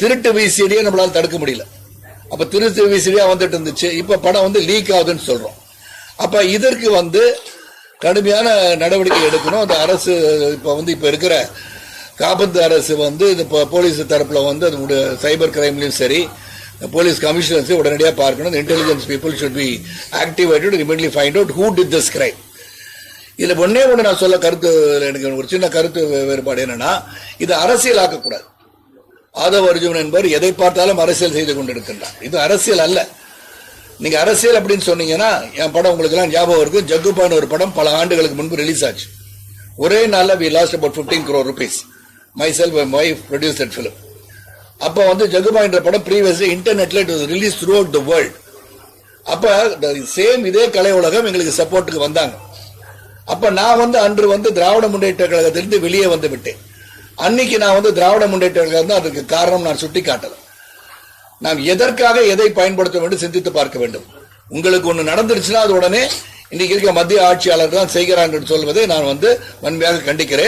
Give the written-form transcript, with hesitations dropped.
திருட்டு விசிடியை நம்மளால தடுக்க முடியல. அப்ப திருட்டு விசிடியா வந்துட்டு இருந்துச்சு. இப்ப படம் வந்து லீக் ஆகுதுன்னு சொல்றோம். அப்ப இதற்கு கடுமையான நடவடிக்கை எடுக்கணும். அந்த அரசு இப்ப இருக்கிற காபந்து அரசு போலீஸ் தரப்புல அது சைபர் கிரைம்லயும் சரி, போலீஸ் கமிஷனர்ஸ் உடனடியாக பார்க்கணும். Intelligence people should be activated, immediately find out who did this crime. இதுல ஒன்னே ஒன்று நான் சொல்ல கருத்து, எனக்கு ஒரு சின்ன கருத்து வேறுபாடு என்னன்னா, இது அரசியல் ஆக்கக்கூடாது. ஆதவ அர்ஜுன் என்பவர் எதை பார்த்தாலும் அரசியல் செய்து கொண்டிருக்கின்றார். இது அரசியல் அல்ல. நீங்க அரசியல் அப்படின்னு சொன்னீங்கன்னா, என் படம் உங்களுக்கு எல்லாம் ஞாபகம் இருக்கு. ஜக்குபான்னு ஒரு படம் பல ஆண்டுகளுக்கு முன்பு ரிலீஸ் ஆச்சு. ஒரே நாள்ல we lost about 15 crore rupees. Myself and my wife produced that film. அப்ப ஜகுபா என்ற படம் ப்ரீவியஸ்லி இன்டர்நெட்ல it was release through out the world. அப்ப சேம் இதே கலை உலகம் எங்களுக்கு சப்போர்ட்டுக்கு வந்தாங்க. அப்ப நான் அன்று திராவிட முன்னேற்ற கழகத்திலிருந்து வெளியே வந்து விட்டேன். அன்னைக்கு நான் திராவிட முன்னேற்ற கழகம் தான் அதுக்கு காரணம் நான் சுட்டி காட்டல. நாம் எதற்காக எதை பயன்படுத்த வேண்டும் சிந்தித்து பார்க்க வேண்டும். உங்களுக்கு ஒண்ணு நடந்துருச்சுன்னா அது உடனே இன்னைக்கு இருக்க மத்திய ஆட்சியாளர் தான் செய்கிறார்கள் சொல்வதை நான் வன்மையாக கண்டிக்கிறேன்.